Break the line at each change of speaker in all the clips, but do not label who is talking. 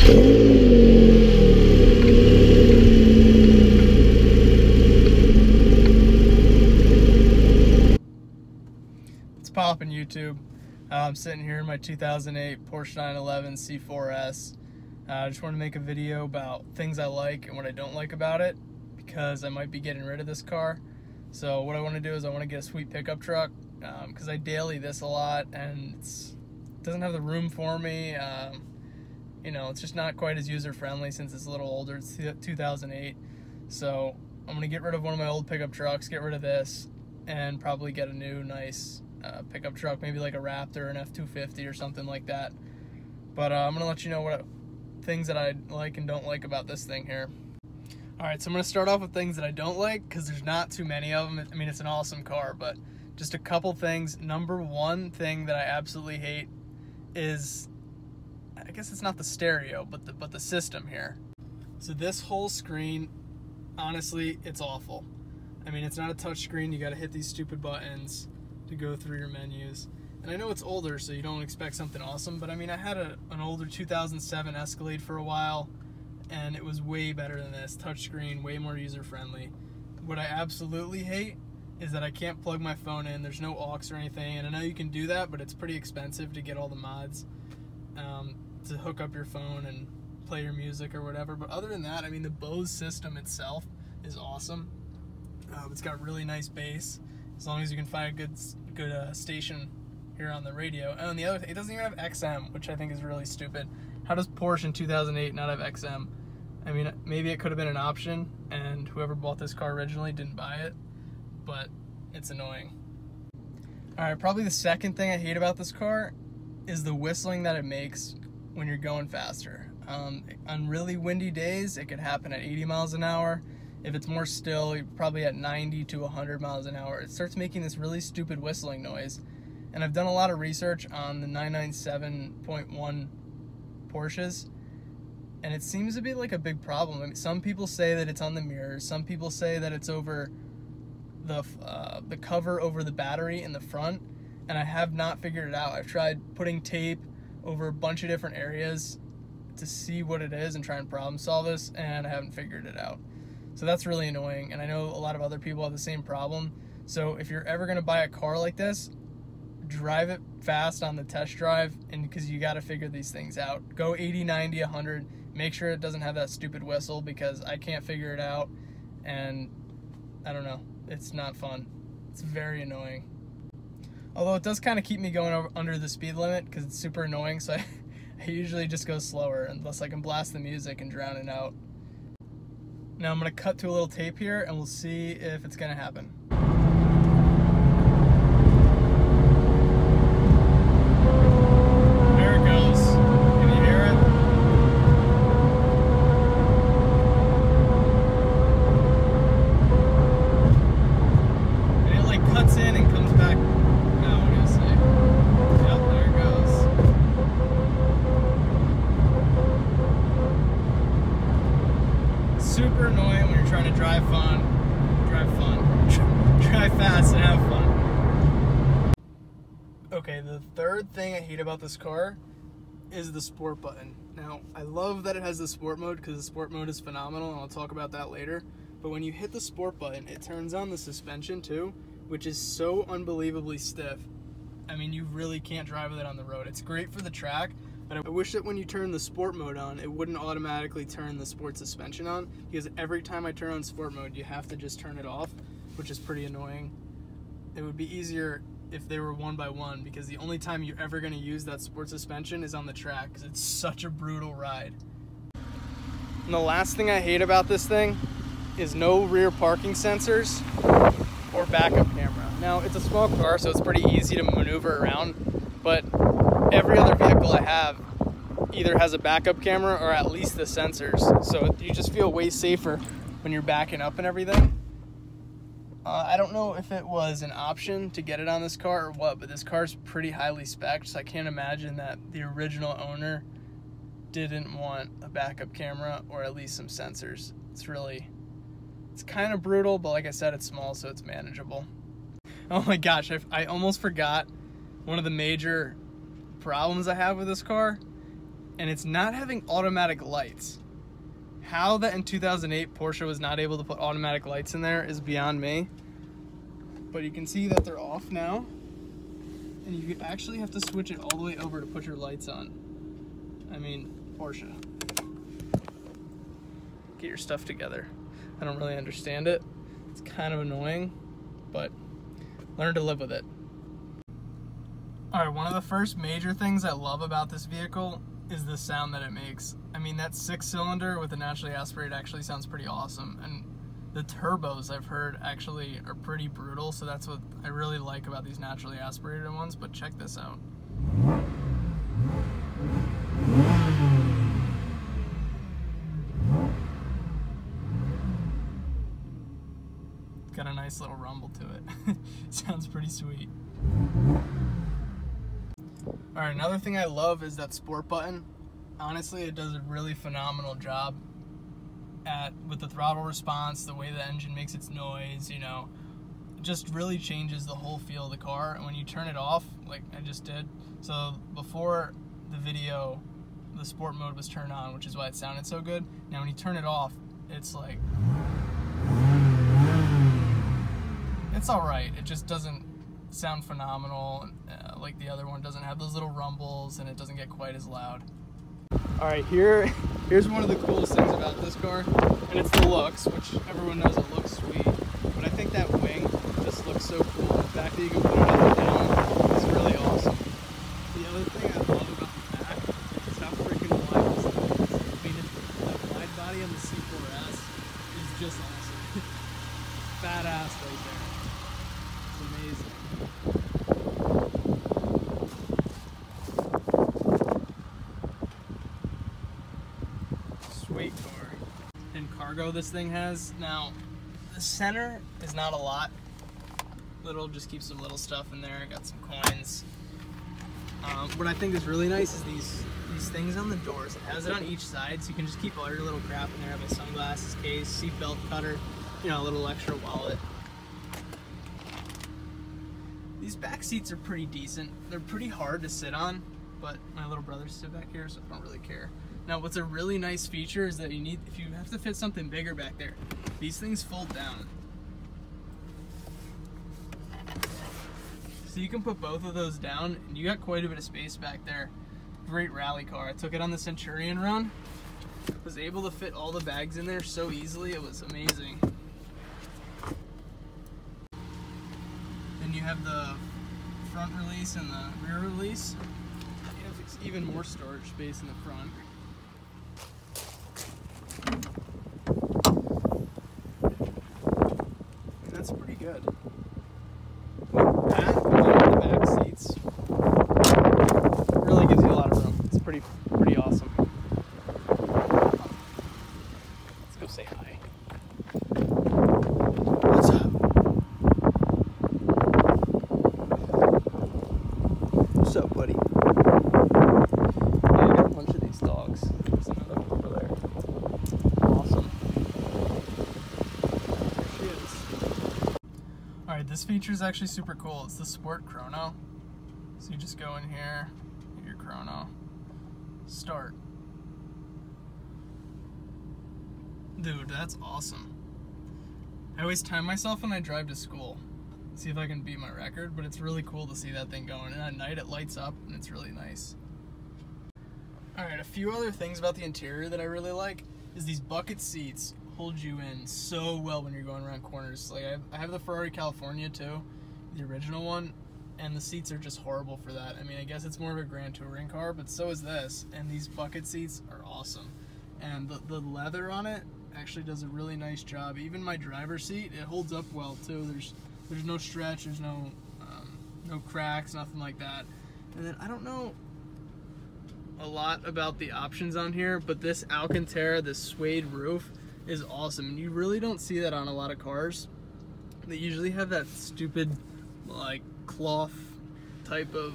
What's poppin' YouTube? I'm sitting here in my 2008 Porsche 911 C4S. I just want to make a video about things I like and what I don't like about it, because I might be getting rid of this car. So what I want to do is I want to get a sweet pickup truck, because I daily this a lot and it doesn't have the room for me. You know, it's just not quite as user-friendly since it's a little older. It's 2008. So I'm going to get rid of one of my old pickup trucks, get rid of this, and probably get a new nice pickup truck, maybe like a Raptor, an F-250 or something like that. But I'm going to let you know what things that I like and don't like about this thing here. Alright, so I'm going to start off with things that I don't like, because there's not too many of them. I mean, it's an awesome car, but just a couple things. Number one thing that I absolutely hate is, I guess it's not the stereo, but the system here. So this whole screen, honestly, it's awful. I mean, it's not a touch screen. You got to hit these stupid buttons to go through your menus. And I know it's older, so you don't expect something awesome, but I mean, I had an older 2007 Escalade for a while, and it was way better than this. Touchscreen, way more user-friendly. What I absolutely hate is that I can't plug my phone in. There's no aux or anything, and I know you can do that, but it's pretty expensive to get all the mods to hook up your phone and play your music or whatever. But other than that, I mean, the Bose system itself is awesome. It's got really nice bass, as long as you can find a good station here on the radio. And the other thing, it doesn't even have XM, which I think is really stupid. How does Porsche in 2008 not have XM? I mean, maybe it could have been an option, and whoever bought this car originally didn't buy it, but it's annoying. Alright, probably the second thing I hate about this car is the whistling that it makes when you're going faster. On really windy days, it could happen at 80 miles an hour. If it's more still, you're probably at 90 to 100 miles an hour. It starts making this really stupid whistling noise. And I've done a lot of research on the 997.1 Porsches, and it seems to be like a big problem. I mean, some people say that it's on the mirrors. Some people say that it's over the cover over the battery in the front, and I have not figured it out. I've tried putting tape over a bunch of different areas to see what it is and try and problem solve this, and I haven't figured it out. So that's really annoying, and I know a lot of other people have the same problem. So if you're ever going to buy a car like this, drive it fast on the test drive, and because you got to figure these things out. Go 80, 90, 100. Make sure it doesn't have that stupid whistle, because I can't figure it out, and I don't know. It's not fun. It's very annoying. Although it does kind of keep me going under the speed limit, because it's super annoying, so I usually just go slower unless I can blast the music and drown it out. Now I'm going to cut to a little tape here, and we'll see if it's going to happen. Super annoying when you're trying to drive fast and have fun. Okay, the third thing I hate about this car is the sport button. Now, I love that it has the sport mode, because the sport mode is phenomenal, and I'll talk about that later. But when you hit the sport button, it turns on the suspension too, which is so unbelievably stiff. I mean, you really can't drive with it on the road. It's great for the track, but I wish that when you turn the sport mode on, it wouldn't automatically turn the sport suspension on, because every time I turn on sport mode, you have to just turn it off, which is pretty annoying. It would be easier if they were one by one, because the only time you're ever going to use that sport suspension is on the track, because it's such a brutal ride. And the last thing I hate about this thing is no rear parking sensors or backup camera. Now, it's a small car, so it's pretty easy to maneuver around, but every other vehicle I have either has a backup camera or at least the sensors, so you just feel way safer when you're backing up and everything. I don't know if it was an option to get it on this car or what, but this car's pretty highly spec'd, so I can't imagine that the original owner didn't want a backup camera or at least some sensors. It's kind of brutal, but like I said, it's small, so it's manageable. Oh my gosh, I almost forgot one of the major problems I have with this car and it's not having automatic lights. How that in 2008 Porsche was not able to put automatic lights in there is beyond me. But you can see that they're off now, and you actually have to switch it all the way over to put your lights on. I mean, Porsche. Get your stuff together. I don't really understand it. It's kind of annoying, but learn to live with it. Alright, one of the first major things I love about this vehicle is the sound that it makes. I mean, that 6-cylinder with the naturally aspirated actually sounds pretty awesome, and the turbos I've heard actually are pretty brutal, so that's what I really like about these naturally aspirated ones. But check this out. Got a nice little rumble to it. Sounds pretty sweet. Alright, another thing I love is that sport button. Honestly, it does a really phenomenal job with the throttle response, the way the engine makes its noise, you know, it just really changes the whole feel of the car. And when you turn it off, like I just did, so before the video, the sport mode was turned on, which is why it sounded so good. Now when you turn it off, it's like, it's alright, it just doesn't sound phenomenal, like the other one doesn't have those little rumbles, and it doesn't get quite as loud. Alright, here's one of the coolest things about this car, and it's the looks, which everyone knows it looks sweet, but I think that wing just looks so cool. The fact that you can put it up and down is really awesome. The other thing I love about the back is how freaking wide this thing is. I mean, that wide body on the C4S is just awesome. Badass right there. It's amazing. Sweet car. And cargo this thing has. Now, the center is not a lot. Little, just keep some little stuff in there. Got some coins. What I think is really nice is these things on the doors. It has it on each side, so you can just keep all your little crap in there. I have a sunglasses case, seat belt cutter, you know, a little extra wallet. These back seats are pretty decent. They're pretty hard to sit on, but my little brother sits back here, so I don't really care. Now, what's a really nice feature is that if you have to fit something bigger back there, these things fold down. So you can put both of those down, and you got quite a bit of space back there. Great rally car. I took it on the Centurion run. Was able to fit all the bags in there so easily, it was amazing. Then you have the front release and the rear release. You have even more storage space in the front. That's pretty good. That, the back seats, really gives you a lot of room. It's pretty awesome. Let's go say hi. What's up? What's up, buddy? Yeah, I got a bunch of these dogs. There's another one over there. Awesome. There she is. Alright, this feature is actually super cool. It's the Sport Chrono. So you just go in here, hit your chrono, start. Dude, that's awesome. I always time myself when I drive to school. See if I can beat my record, but it's really cool to see that thing going. And at night it lights up and it's really nice. Alright, a few other things about the interior that I really like is these bucket seats hold you in so well when you're going around corners. Like I have the Ferrari California too, the original one, and the seats are just horrible for that. I mean, I guess it's more of a Grand Touring car, but so is this, and these bucket seats are awesome. And the leather on it actually does a really nice job. Even my driver's seat, it holds up well too. There's no stretch, there's no cracks, nothing like that. And then I don't know a lot about the options on here, but this Alcantara, this suede roof, is awesome, and you really don't see that on a lot of cars. They usually have that stupid like cloth type of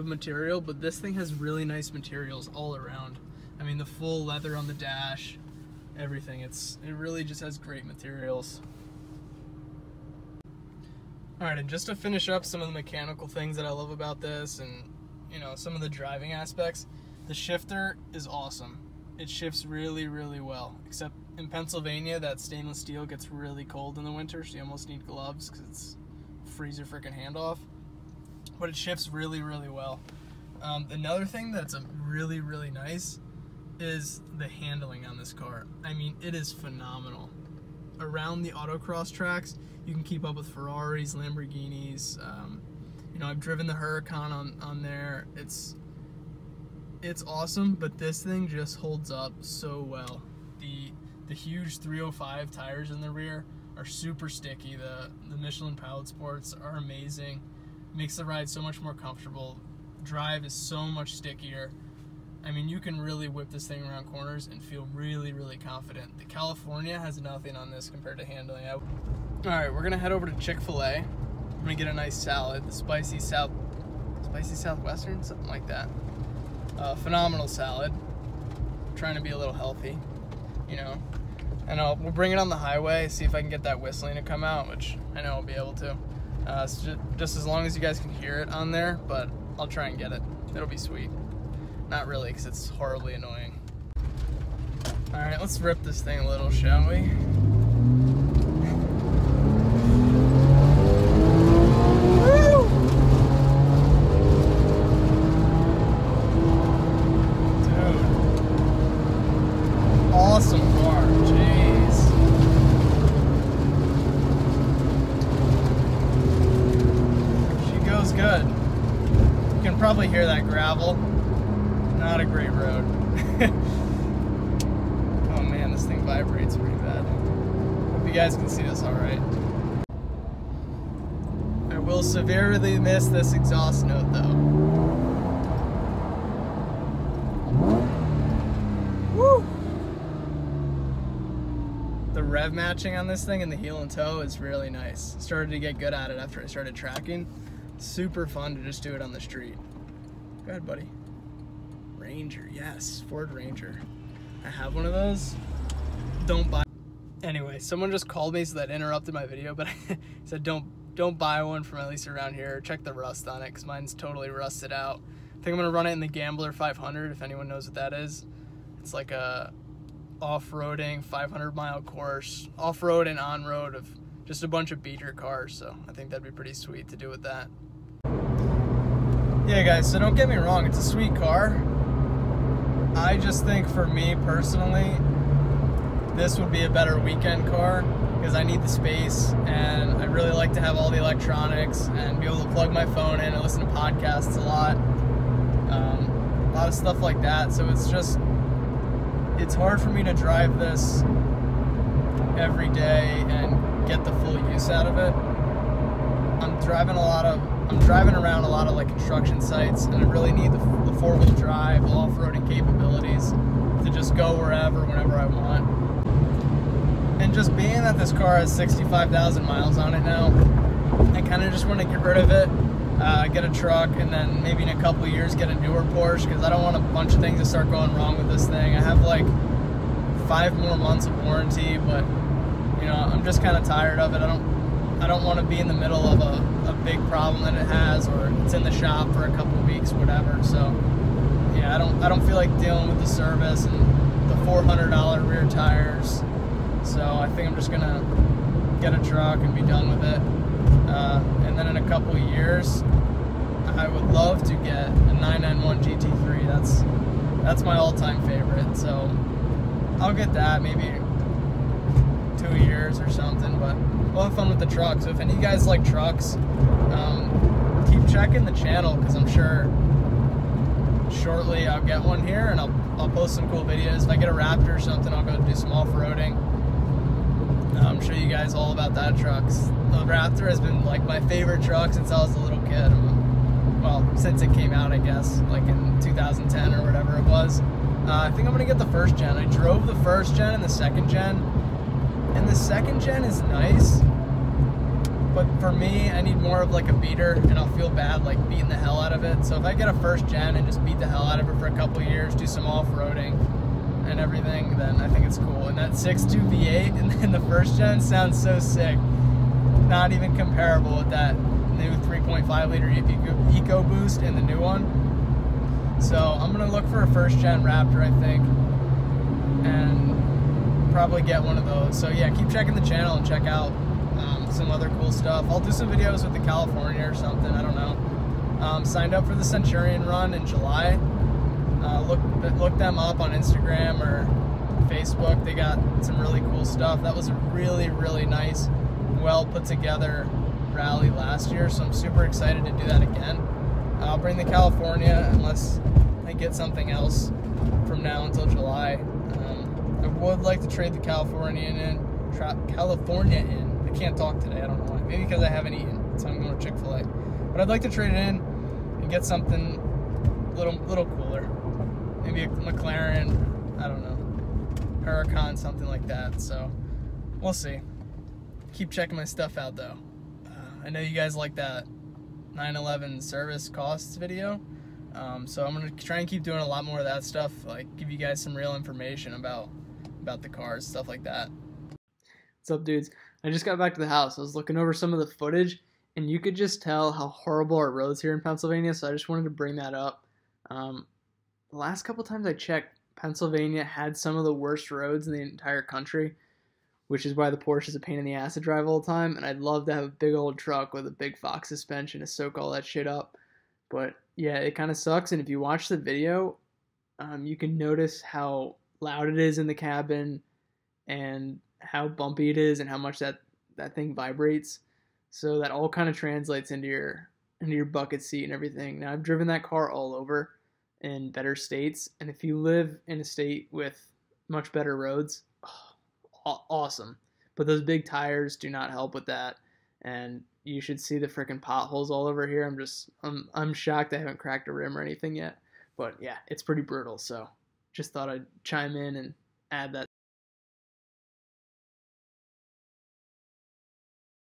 material, but this thing has really nice materials all around. I mean, the full leather on the dash, everything. It really just has great materials. Alright, and just to finish up some of the mechanical things that I love about this, and you know, some of the driving aspects, The shifter is awesome. It shifts really, really well. Except in Pennsylvania, that stainless steel gets really cold in the winter, so you almost need gloves because it's freeze your freaking hand off. But it shifts really, really well. Another thing that's really, really nice is the handling on this car. I mean, it is phenomenal. Around the autocross tracks, you can keep up with Ferraris, Lamborghinis. You know, I've driven the Huracan on there. It's awesome, but this thing just holds up so well. The huge 305 tires in the rear are super sticky. The Michelin Pilot Sports are amazing. Makes the ride so much more comfortable. Drive is so much stickier. I mean, you can really whip this thing around corners and feel really, really confident. The California has nothing on this compared to handling. All right, we're gonna head over to Chick-fil-A. I'm gonna get a nice salad, the spicy Southwestern, something like that. Phenomenal salad. I'm trying to be a little healthy, you know. And we'll bring it on the highway, see if I can get that whistling to come out, which I know I'll be able to. Just as long as you guys can hear it on there, but I'll try and get it. It'll be sweet. Not really, because it's horribly annoying. All right, let's rip this thing a little, shall we? Woo! Dude. Awesome car, jeez. She goes good. You can probably hear that gravel. Not a great road. Oh man, this thing vibrates pretty bad. Hope you guys can see this all right. I will severely miss this exhaust note though. Woo! The rev matching on this thing and the heel and toe is really nice. Started to get good at it after I started tracking. Super fun to just do it on the street. Go ahead, buddy. Ranger, yes, Ford Ranger. I have one of those. Don't buy. Anyway, someone just called me, so that interrupted my video, but I said don't buy one from at least around here. Check the rust on it, because mine's totally rusted out. I think I'm gonna run it in the Gambler 500, if anyone knows what that is. It's like a off-roading 500-mile course, off-road and on-road of just a bunch of beater cars. So I think that'd be pretty sweet to do with that. Yeah, guys. So don't get me wrong, it's a sweet car. I just think for me personally, this would be a better weekend car because I need the space and I really like to have all the electronics and be able to plug my phone in and listen to podcasts a lot of stuff like that. So it's hard for me to drive this every day and get the full use out of it. I'm driving around a lot of like construction sites, and I really need the four-wheel drive, off-roading capabilities to just go wherever, whenever I want. And just being that this car has 65,000 miles on it now, I kind of just want to get rid of it, get a truck, and then maybe in a couple of years get a newer Porsche, because I don't want a bunch of things to start going wrong with this thing. I have like 5 more months of warranty, but you know, I'm just kind of tired of it. I don't want to be in the middle of a big problem that it has, or it's in the shop for a couple of weeks, whatever. So yeah, I don't feel like dealing with the service and the $400 rear tires. So I think I'm just gonna get a truck and be done with it. And then in a couple of years, I would love to get a 991 GT3. That's my all-time favorite. So I'll get that maybe 2 years or something, but we'll have fun with the truck. So if any of you guys like trucks, keep checking the channel, because I'm sure shortly I'll get one here and I'll post some cool videos. If I get a Raptor or something, I'll go do some off-roading. Show you guys all about that truck. The Raptor has been like my favorite truck since I was a little kid. Well, since it came out, I guess, like in 2010 or whatever it was. I think I'm gonna get the first gen. I drove the first gen and the second gen. And the second gen is nice, but for me, I need more of like a beater, and I'll feel bad like beating the hell out of it. So if I get a first gen and just beat the hell out of it for a couple of years, do some off-roading and everything, then I think it's cool. And that 6.2 V8 in the first gen sounds so sick. Not even comparable with that new 3.5 liter EcoBoost in the new one. So I'm gonna look for a first gen Raptor, I think, and probably get one of those. So yeah, keep checking the channel and check out some other cool stuff. I'll do some videos with the California or something, I don't know. Signed up for the Centurion run in July. Look them up on Instagram or Facebook. They got some really cool stuff. That was a really, really nice, well put together rally last year, so I'm super excited to do that again. I'll bring the California unless I get something else from now until July. I would like to trade the California in. I can't talk today, I don't know why. Maybe because I haven't eaten, so I'm going to Chick-fil-A. But I'd like to trade it in and get something little cooler. Maybe a McLaren, I don't know, Huracan, something like that. So we'll see. Keep checking my stuff out though. I know you guys like that 911 service costs video, so I'm gonna try and keep doing a lot more of that stuff, like give you guys some real information about the cars, stuff like that. What's up, dudes? I just got back to the house. I was looking over some of the footage, and you could just tell how horrible our roads here in Pennsylvania, so I just wanted to bring that up. The last couple times I checked, Pennsylvania had some of the worst roads in the entire country, which is why the Porsche is a pain in the ass to drive all the time, and I'd love to have a big old truck with a big Fox suspension to soak all that shit up. But yeah, it kind of sucks, and if you watch the video, you can notice how loud it is in the cabin and how bumpy it is and how much that thing vibrates. So that all kind of translates into your bucket seat and everything. Now, I've driven that car all over in better states, and if you live in a state with much better roads, awesome. But those big tires do not help with that, and you should see the freaking potholes all over here. I'm shocked I haven't cracked a rim or anything yet. But yeah, it's pretty brutal. So just thought I'd chime in and add that